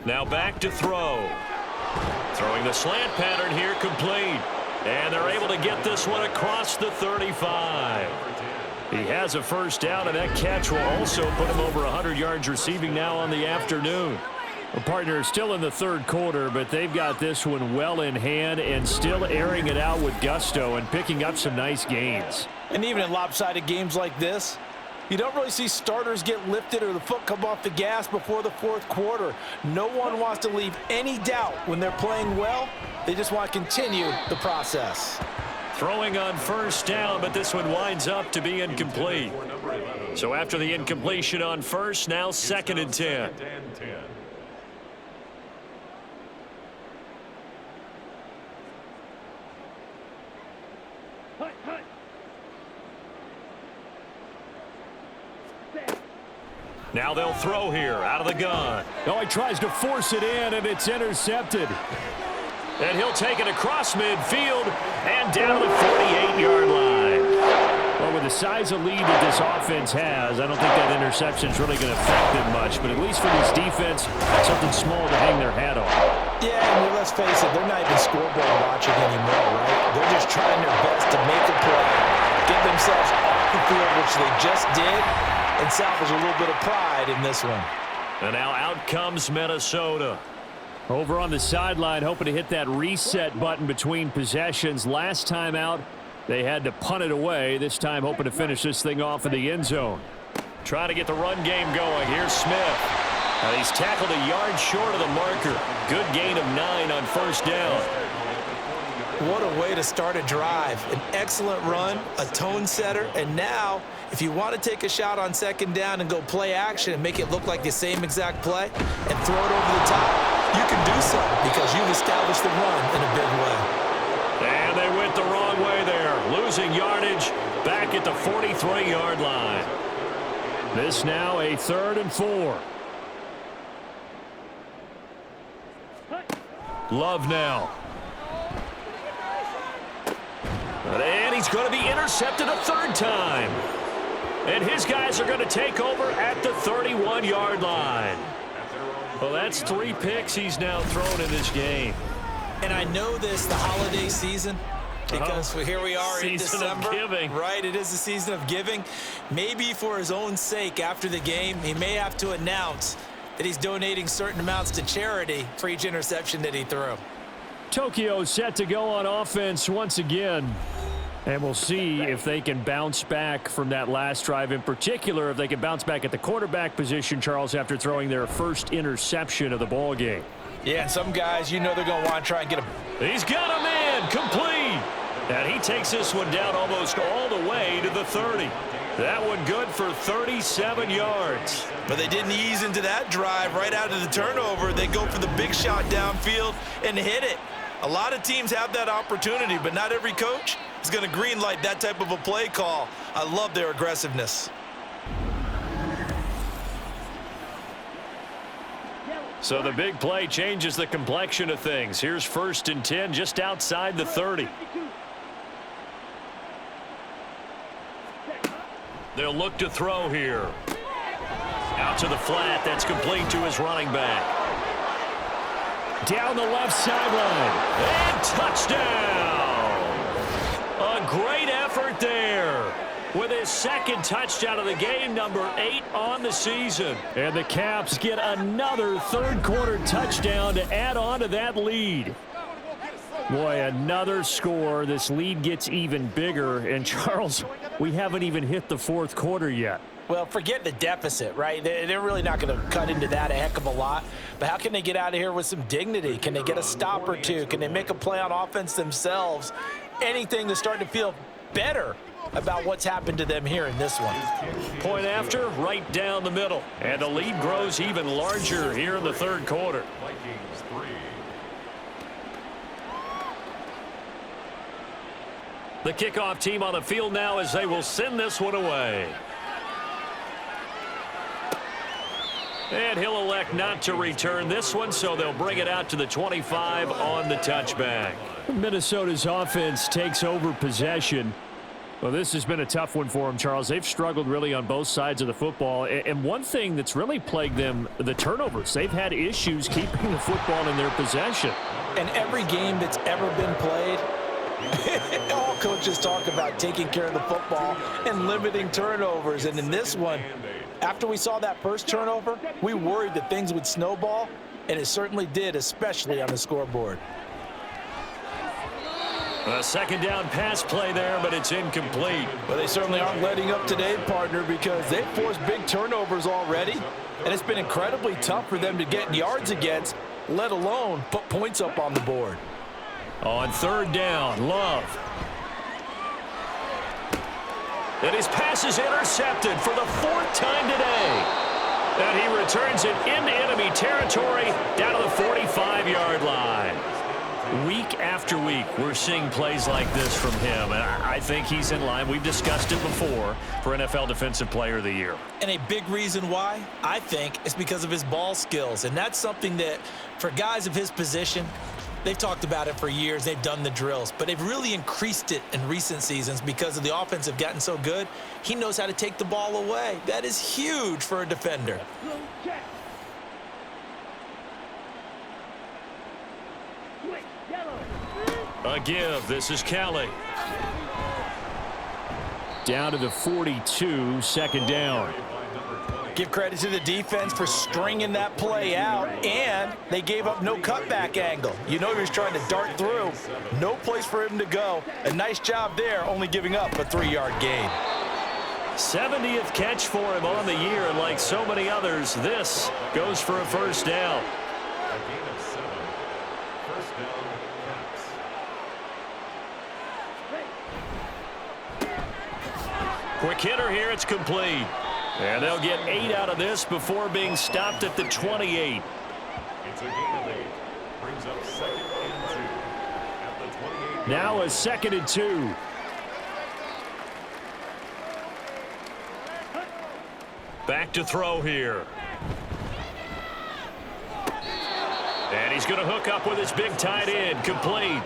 Now back to throw. Throwing the slant pattern here, complete. And they're able to get this one across the 35. He has a first down, and that catch will also put him over 100 yards receiving now on the afternoon. The partner is still in the third quarter, but they've got this one well in hand and still airing it out with gusto and picking up some nice gains. And even in lopsided games like this, you don't really see starters get lifted or the foot come off the gas before the fourth quarter. No one wants to leave any doubt when they're playing well. They just want to continue the process. Throwing on first down, but this one winds up to be incomplete. So after the incompletion on first, now 2nd and 10. Now they'll throw here out of the gun. Oh, he tries to force it in, and it's intercepted. And he'll take it across midfield and down the 48-yard line. Well, with the size of lead that this offense has, I don't think that interception is really going to affect them much. But at least for this defense, something small to hang their hat on. Yeah, I mean, let's face it, they're not even scoreboard watching anymore, right? They're just trying their best to make a play, get themselves off the field, which they just did, and salvage a little bit of pride in this one. And now out comes Minnesota. Over on the sideline, hoping to hit that reset button between possessions. Last time out, they had to punt it away. This time hoping to finish this thing off in the end zone. Trying to get the run game going. Here's Smith. He's tackled a yard short of the marker. Good gain of 9 on first down. What a way to start a drive. An excellent run, a tone setter, and now if you want to take a shot on 2nd down and go play action and make it look like the same exact play and throw it over the top, you can do so because you've established the run in a big way. And they went the wrong way there. Losing yardage back at the 43-yard line. This now a 3rd and 4. Love now. And he's going to be intercepted a 3rd time. And his guys are going to take over at the 31-yard line. Well, that's 3 picks he's now thrown in this game. And I know this, the holiday season, because here we are in December. Season of giving. Right, it is the season of giving. Maybe for his own sake after the game, he may have to announce that he's donating certain amounts to charity for each interception that he threw. Tokyo set to go on offense once again. And we'll see if they can bounce back from that last drive, in particular if they can bounce back at the quarterback position, Charles, after throwing their first interception of the ball game. Yeah, and some guys, you know they're going to want to try and get him. He's got a man complete. And he takes this one down almost all the way to the 30. That one good for 37 yards. But they didn't ease into that drive right out of the turnover. They go for the big shot downfield and hit it. A lot of teams have that opportunity, but not every coach is going to greenlight that type of a play call. I love their aggressiveness. So the big play changes the complexion of things. Here's 1st and 10 just outside the 30. They'll look to throw here. Out to the flat. That's complete to his running back. Down the left sideline. And touchdown. A great effort there. With his 2nd touchdown of the game, number 8 on the season. And the Caps get another 3rd quarter touchdown to add on to that lead. Boy, another score. This lead gets even bigger. And, Charles, we haven't even hit the 4th quarter yet. Well, forget the deficit, right? They're really not going to cut into that a heck of a lot. But how can they get out of here with some dignity? Can they get a stop or two? Can they make a play on offense themselves? Anything to start to feel better about what's happened to them here in this one. Point after, right down the middle. And the lead grows even larger here in the third quarter. Vikings 3. The kickoff team on the field now as they will send this one away. And he'll elect not to return this one, so they'll bring it out to the 25 on the touchback. Minnesota's offense takes over possession. Well, this has been a tough one for them, Charles. They've struggled really on both sides of the football. And one thing that's really plagued them, the turnovers. They've had issues keeping the football in their possession. And every game that's ever been played, all coaches talk about taking care of the football and limiting turnovers. And in this one, after we saw that first turnover, we worried that things would snowball, and it certainly did, especially on the scoreboard. A second down pass play there, but it's incomplete. Well, they certainly aren't letting up today, partner, because they've forced big turnovers already, and it's been incredibly tough for them to get yards against, let alone put points up on the board. On third down, Love. And his pass is intercepted for the fourth time today. And he returns it into enemy territory down to the 45-yard line. Week after week, we're seeing plays like this from him, and I think he's in line. We've discussed it before for NFL Defensive Player of the Year. And a big reason why, I think, is because of his ball skills. And that's something that, for guys of his position, they've talked about it for years. They've done the drills, but they've really increased it in recent seasons because of the offense have gotten so good. He knows how to take the ball away. That is huge for a defender. A give. This is Kelly. Down to the 42, second down. Give credit to the defense for stringing that play out, and they gave up no cutback angle. You know he was trying to dart through. No place for him to go. A nice job there, only giving up a 3-yard gain. 70th catch for him on the year, and like so many others, this goes for a first down. A gain of 7. First down, Caps. Quick hitter here, it's complete. And they'll get 8 out of this before being stopped at the 28. It's a gain of 8. Brings up 2nd and 2 at the 28. Now a 2nd and 2. Back to throw here. And he's going to hook up with his big tight end, complete.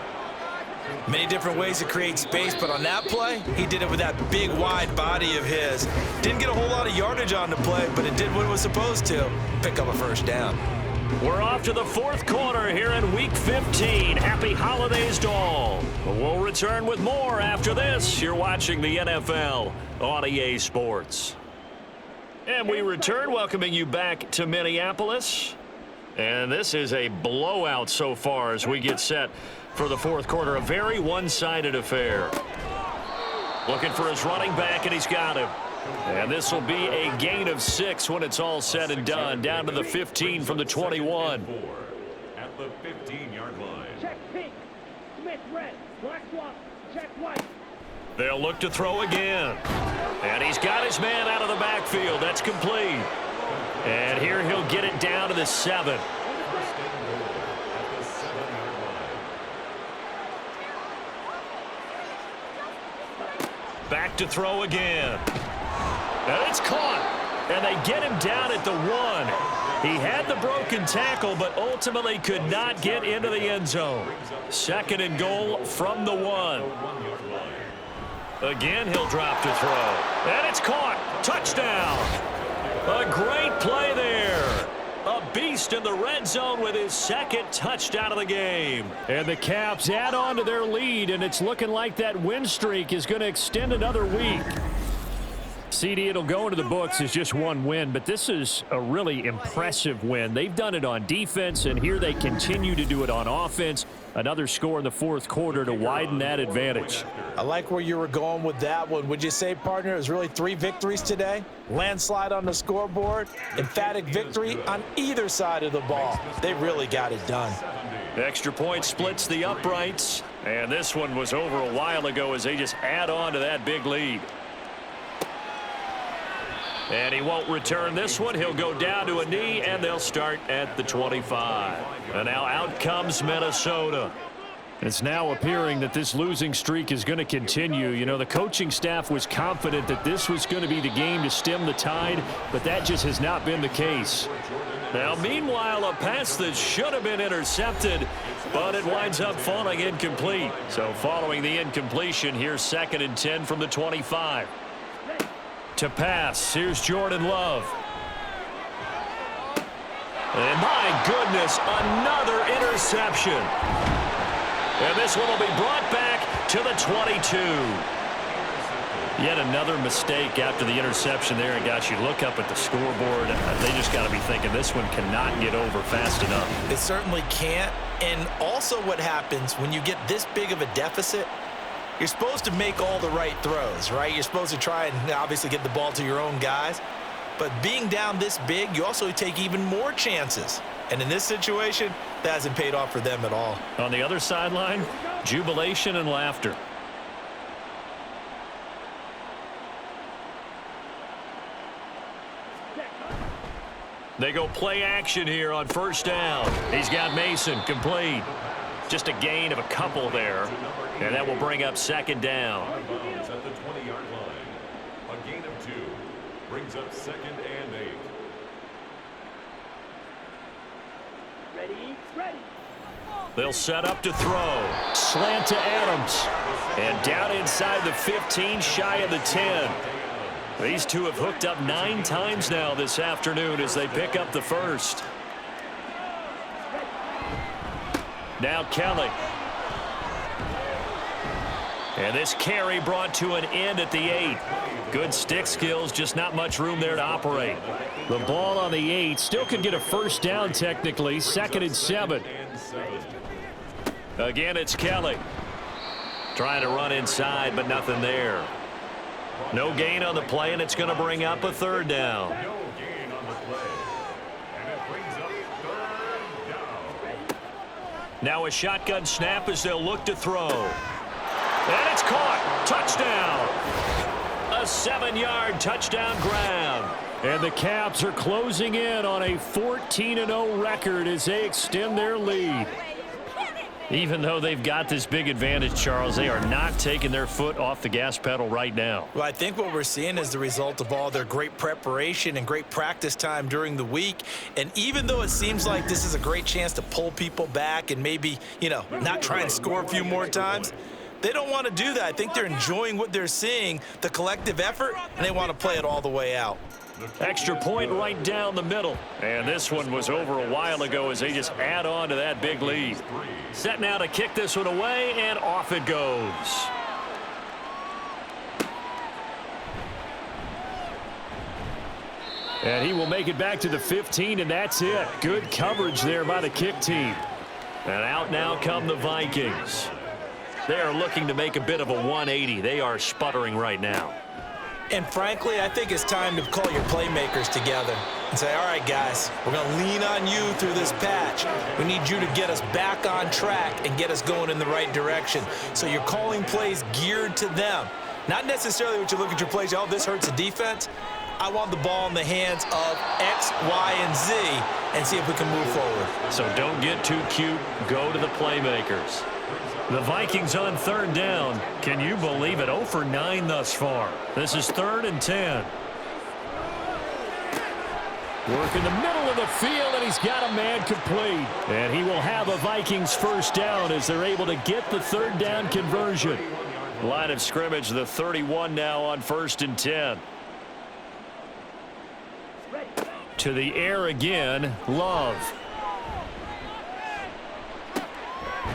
Many different ways to create space, but on that play, he did it with that big, wide body of his. Didn't get a whole lot of yardage on the play, but it did what it was supposed to, pick up a first down. We're off to the fourth quarter here in Week 15. Happy holidays to all. We'll return with more after this. You're watching the NFL on EA Sports. And we return, welcoming you back to Minneapolis. And this is a blowout so far as we get set for the fourth quarter. A very one-sided affair. Looking for his running back, and he's got him. And this will be a gain of 6 when it's all said and done. Down to the 15 from the 21. At the 15-yard line. Check pink. Smith red. Black swap. Check white. They'll look to throw again. And he's got his man out of the backfield. That's complete. And here he'll get it down to the 7. First and goal at the 7-yard line. Back to throw again. And it's caught. And they get him down at the 1. He had the broken tackle, but ultimately could not get into the end zone. 2nd and goal from the 1. Again, he'll drop to throw. And it's caught. Touchdown. A great play there. A beast in the red zone with his 2nd touchdown of the game. And the Caps add on to their lead, and it's looking like that win streak is going to extend another week. CD, it'll go into the books as just one win, but this is a really impressive win. They've done it on defense, and here they continue to do it on offense. Another score in the fourth quarter to widen that advantage. I like where you were going with that one. Would you say, partner, it was really 3 victories today? Landslide on the scoreboard, emphatic victory on either side of the ball. They really got it done. The extra point splits the uprights, and this one was over a while ago as they just add on to that big lead. And he won't return this one. He'll go down to a knee, and they'll start at the 25. And now out comes Minnesota. It's now appearing that this losing streak is going to continue. You know, the coaching staff was confident that this was going to be the game to stem the tide, but that just has not been the case. Now, meanwhile, a pass that should have been intercepted, but it winds up falling incomplete. So following the incompletion, here's 2nd and 10 from the 25. To pass, here's Jordan Love. And my goodness, another interception. And this one will be brought back to the 22. Yet another mistake after the interception there. And gosh, you look up at the scoreboard, they just got to be thinking this one cannot get over fast enough. It certainly can't. And also what happens when you get this big of a deficit, you're supposed to make all the right throws, right? You're supposed to try and obviously get the ball to your own guys. But being down this big, you also take even more chances. And in this situation, that hasn't paid off for them at all. On the other sideline, jubilation and laughter. They go play action here on 1st down. He's got Mason complete. Just a gain of a couple there. And that will bring up 2nd down. At the 20-yard line. A gain of 2 brings up 2nd and 8. Ready. They'll set up to throw. Slant to Adams. And down inside the 15, shy of the 10. These two have hooked up 9 times now this afternoon as they pick up the first. Now Kelly. And this carry brought to an end at the 8. Good stick skills, just not much room there to operate. The ball on the 8 still could get a 1st down technically. 2nd and 7. Again, it's Kelly. Trying to run inside, but nothing there. No gain on the play, and it's going to bring up a 3rd down. No gain on the play. And it brings up 3rd down. Now a shotgun snap as they'll look to throw. And it's caught. Touchdown. A 7-yard touchdown grab. And the Caps are closing in on a 14-0 record as they extend their lead. Even though they've got this big advantage, Charles, they are not taking their foot off the gas pedal right now. Well, I think what we're seeing is the result of all their great preparation and great practice time during the week. And even though it seems like this is a great chance to pull people back and maybe, not try and score a few more times, they don't want to do that. I think they're enjoying what they're seeing, the collective effort, and they want to play it all the way out. Extra point right down the middle. And this one was over a while ago as they just add on to that big lead. Set now to kick this one away, and off it goes. And he will make it back to the 15, and that's it. Good coverage there by the kick team. And out now come the Vikings. They are looking to make a bit of a 180. They are sputtering right now. And frankly, I think it's time to call your playmakers together and say, all right, guys, we're going to lean on you through this patch. We need you to get us back on track and get us going in the right direction. So you're calling plays geared to them. Not necessarily what you look at your plays, oh, this hurts the defense. I want the ball in the hands of X, Y, and Z and see if we can move forward. So don't get too cute. Go to the playmakers. The Vikings on 3rd down. Can you believe it? 0 for 9 thus far. This is 3rd and 10. Work in the middle of the field, and he's got a man complete. And he will have a Vikings 1st down as they're able to get the 3rd down conversion. Line of scrimmage, the 31 now on 1st and 10. To the air again, Love.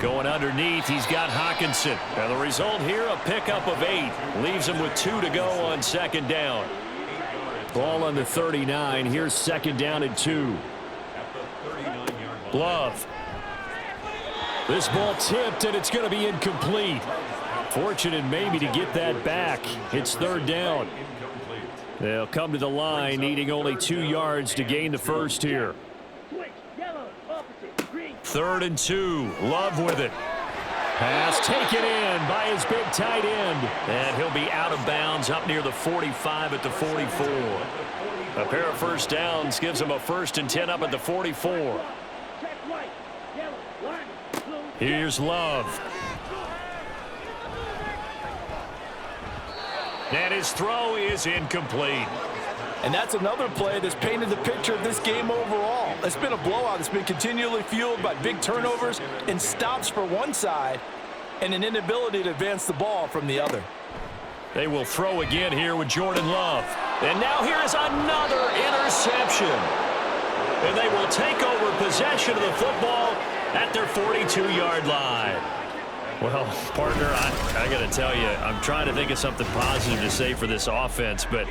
Going underneath, he's got Hawkinson. And the result here, a pickup of 8. Leaves him with 2 to go on 2nd down. Ball on the 39. Here's 2nd down and 2. At the 39-yard line. Love. This ball tipped, and it's going to be incomplete. Fortunate maybe to get that back. It's 3rd down. They'll come to the line, needing only 2 yards to gain the first here. 3rd and 2. Love with it. Pass taken in by his big tight end. And he'll be out of bounds up near the 45 at the 44. A pair of first downs gives him a 1st and 10 up at the 44. Here's Love. And his throw is incomplete. And that's another play that's painted the picture of this game overall. It's been a blowout. It's been continually fueled by big turnovers and stops for one side and an inability to advance the ball from the other. They will throw again here with Jordan Love. And now here is another interception. And they will take over possession of the football at their 42-yard line. Well, partner, I got to tell you, I'm trying to think of something positive to say for this offense, but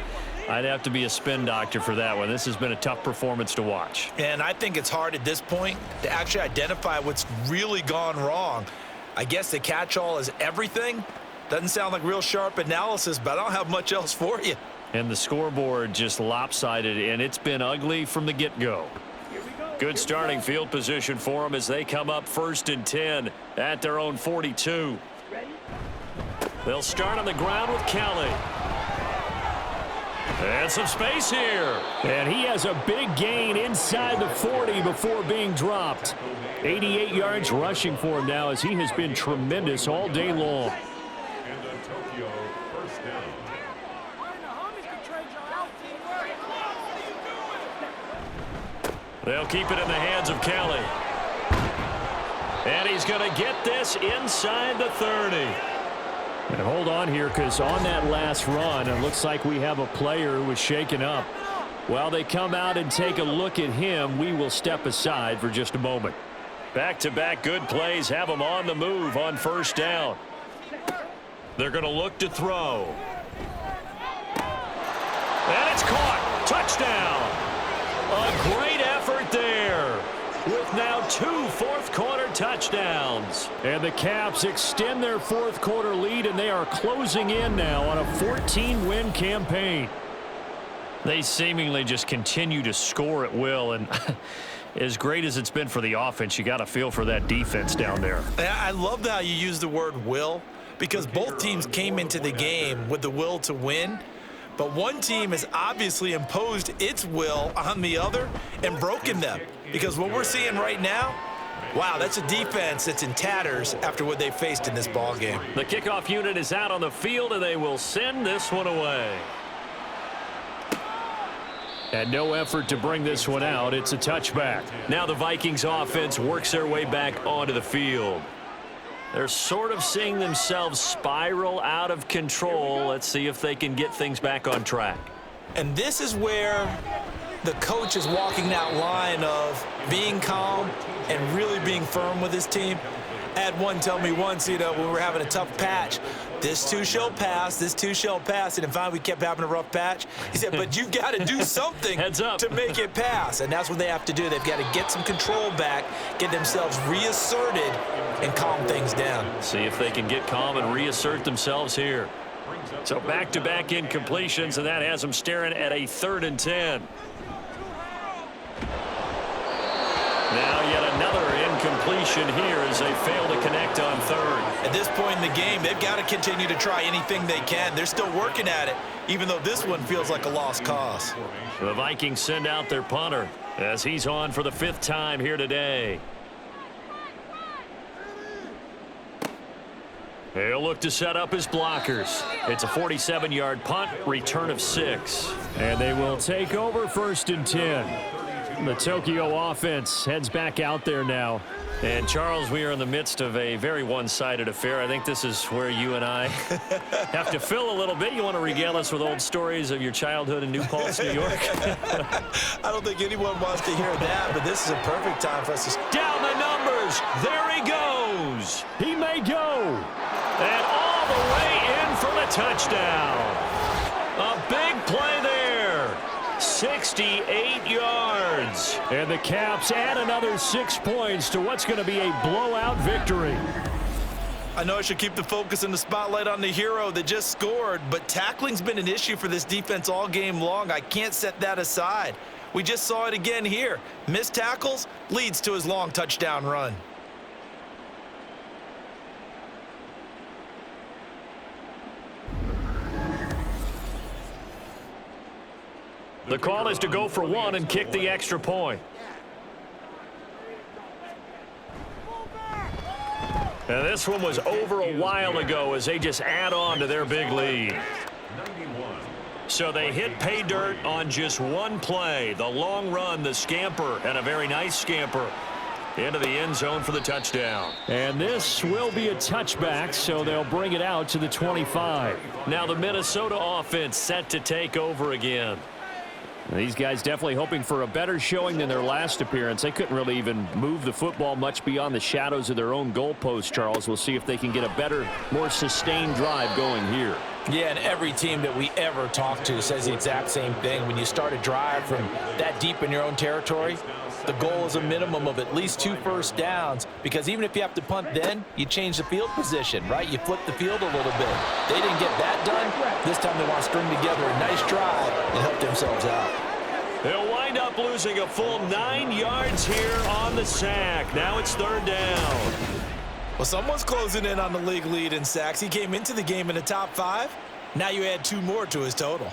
I'd have to be a spin doctor for that one. This has been a tough performance to watch. And I think it's hard at this point to actually identify what's really gone wrong. I guess the catch-all is everything. Doesn't sound like real sharp analysis, but I don't have much else for you. And the scoreboard just lopsided, and it's been ugly from the get-go. Good starting field position for them as they come up 1st and 10 at their own 42. They'll start on the ground with Kelly. And some space here. And he has a big gain inside the 40 before being dropped. 88 yards rushing for him now as he has been tremendous all day long. And a Tokyo first down. They'll keep it in the hands of Kelly. And he's going to get this inside the 30. And hold on here, because on that last run, it looks like we have a player who was shaken up. While they come out and take a look at him, we will step aside for just a moment. Back-to-back good plays have them on the move on 1st down. They're going to look to throw. And it's caught. Touchdown. A great effort there, with now 2 fourth-quarter touchdowns. And the Caps extend their fourth-quarter lead, and they are closing in now on a 14-win campaign. They seemingly just continue to score at will, and as great as it's been for the offense, you got to feel for that defense down there. I love how you use the word will, because both teams came into the game with the will to win. But one team has obviously imposed its will on the other and broken them. Because what we're seeing right now, wow, that's a defense that's in tatters after what they faced in this ball game. The kickoff unit is out on the field, and they will send this one away. And no effort to bring this one out. It's a touchback. Now the Vikings offense works their way back onto the field. They're sort of seeing themselves spiral out of control. Let's see if they can get things back on track. And this is where the coach is walking that line of being calm and really being firm with his team. I had one tell me once, when we were having a tough patch, this too shall pass, this too shall pass. And finally we kept having a rough patch. He said, but you got to do something to make it pass. And that's what they have to do. They've got to get some control back, get themselves reasserted, and calm things down. See if they can get calm and reassert themselves here. So back-to-back incompletions, and that has them staring at a 3rd and 10. Now yet another incompletion here as they fail to connect on 3rd. At this point in the game, they've got to continue to try anything they can. They're still working at it, even though this one feels like a lost cause. The Vikings send out their punter as he's on for the 5th time here today. He'll look to set up his blockers. It's a 47-yard punt, return of 6. And they will take over 1st and 10. The Tokyo offense heads back out there now. And, Charles, we are in the midst of a very one-sided affair. I think this is where you and I have to fill a little bit. You want to regale us with old stories of your childhood in New Paltz, New York? I don't think anyone wants to hear that, but this is a perfect time for us to... Down the numbers. There he goes. He may go. And all the way in for the touchdown. A big play there. 68 yards. And the Caps add another 6 points to what's going to be a blowout victory. I know I should keep the focus and the spotlight on the hero that just scored, but tackling's been an issue for this defense all game long. I can't set that aside. We just saw it again here. Missed tackles leads to his long touchdown run. The call is to go for one and kick the extra point. And this one was over a while ago as they just add on to their big lead. So they hit pay dirt on just one play. The long run, the scamper, and a very nice scamper into the end zone for the touchdown. And this will be a touchback, so they'll bring it out to the 25. Now the Minnesota offense set to take over again. These guys definitely hoping for a better showing than their last appearance. They couldn't really even move the football much beyond the shadows of their own goalpost, Charles. We'll see if they can get a better, more sustained drive going here. Yeah, and every team that we ever talk to says the exact same thing. When you start a drive from that deep in your own territory, the goal is a minimum of at least 2 first downs, because even if you have to punt then, you change the field position, right? You flip the field a little bit. They didn't get that done. This time they want to string together a nice drive and help themselves out. They'll wind up losing a full 9 yards here on the sack. Now it's 3rd down. Well, someone's closing in on the league lead in sacks. He came into the game in the top 5. Now you add 2 more to his total.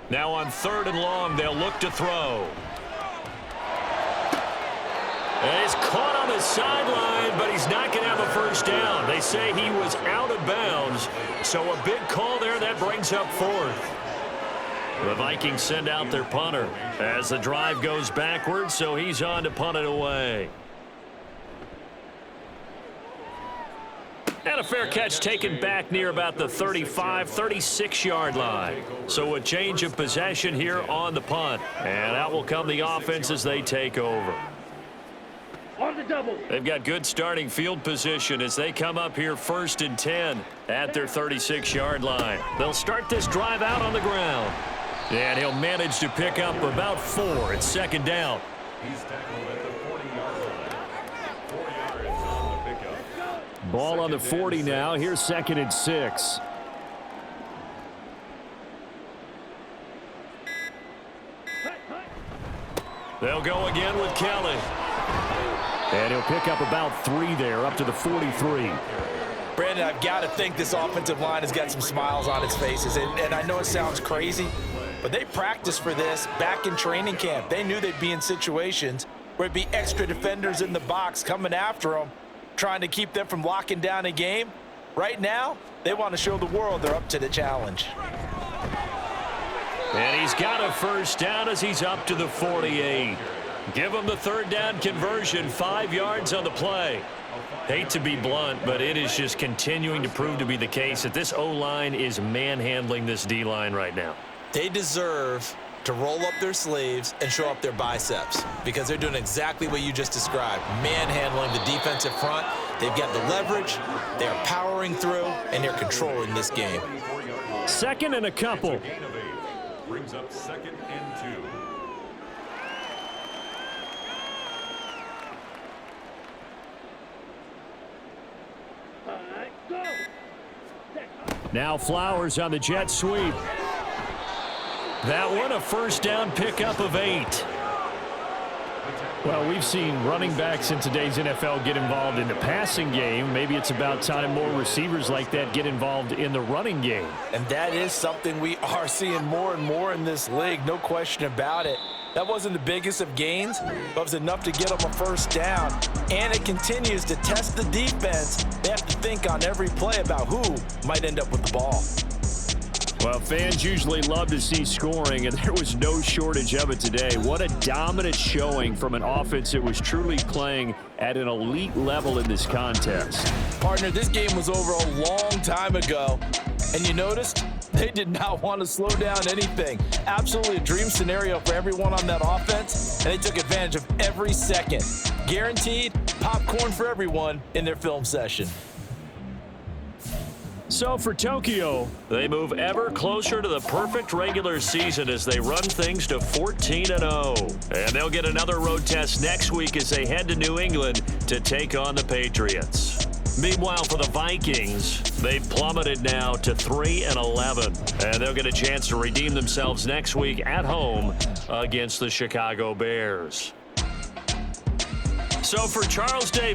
Now on 3rd and long, they'll look to throw. And he's caught on the sideline, but he's not going to have a first down. They say he was out of bounds, so a big call there that brings up 4th. The Vikings send out their punter as the drive goes backwards, so he's on to punt it away. And a fair catch taken back near about the 35, 36-yard line. So a change of possession here on the punt. And out will come the offense as they take over. On the double. They've got good starting field position as they come up here 1st and 10 at their 36-yard line. They'll start this drive out on the ground. And he'll manage to pick up about 4. It's 2nd down. He's tackled at the 40-yard line. 4 yards on the pickup. Ball on the 40 now. Here's 2nd and 6. They'll go again with Kelly. And he'll pick up about 3 there, up to the 43. Brandon, I've got to think this offensive line has got some smiles on its faces. And I know it sounds crazy, but they practiced for this back in training camp. They knew they'd be in situations where it'd be extra defenders in the box coming after them, trying to keep them from locking down a game. Right now, they want to show the world they're up to the challenge. And he's got a first down as he's up to the 48. Give him the 3rd down conversion, 5 yards on the play. Hate to be blunt, but it is just continuing to prove to be the case that this O-line is manhandling this D-line right now. They deserve to roll up their sleeves and show up their biceps, because they're doing exactly what you just described, manhandling the defensive front. They've got the leverage, they're powering through, and they're controlling this game. 2nd and a couple. Gain of 8. Brings up 2nd and 2. Go. Now Flowers on the jet sweep. That one a first down pickup of 8. Well, we've seen running backs in today's NFL get involved in the passing game. Maybe it's about time more receivers like that get involved in the running game. And that is something we are seeing more and more in this league, no question about it. That wasn't the biggest of gains, but it was enough to get them a first down. And it continues to test the defense. They have to think on every play about who might end up with the ball. Well, fans usually love to see scoring, and there was no shortage of it today. What a dominant showing from an offense that was truly playing at an elite level in this contest. Partner, this game was over a long time ago, And you noticed they did not want to slow down anything. Absolutely a dream scenario for everyone on that offense, and they took advantage of every second. Guaranteed popcorn for everyone in their film session. So for Tokyo, they move ever closer to the perfect regular season as they run things to 14-0. And they'll get another road test next week as they head to New England to take on the Patriots. Meanwhile, for the Vikings, they've plummeted now to 3-11. And they'll get a chance to redeem themselves next week at home against the Chicago Bears. So for Charles Day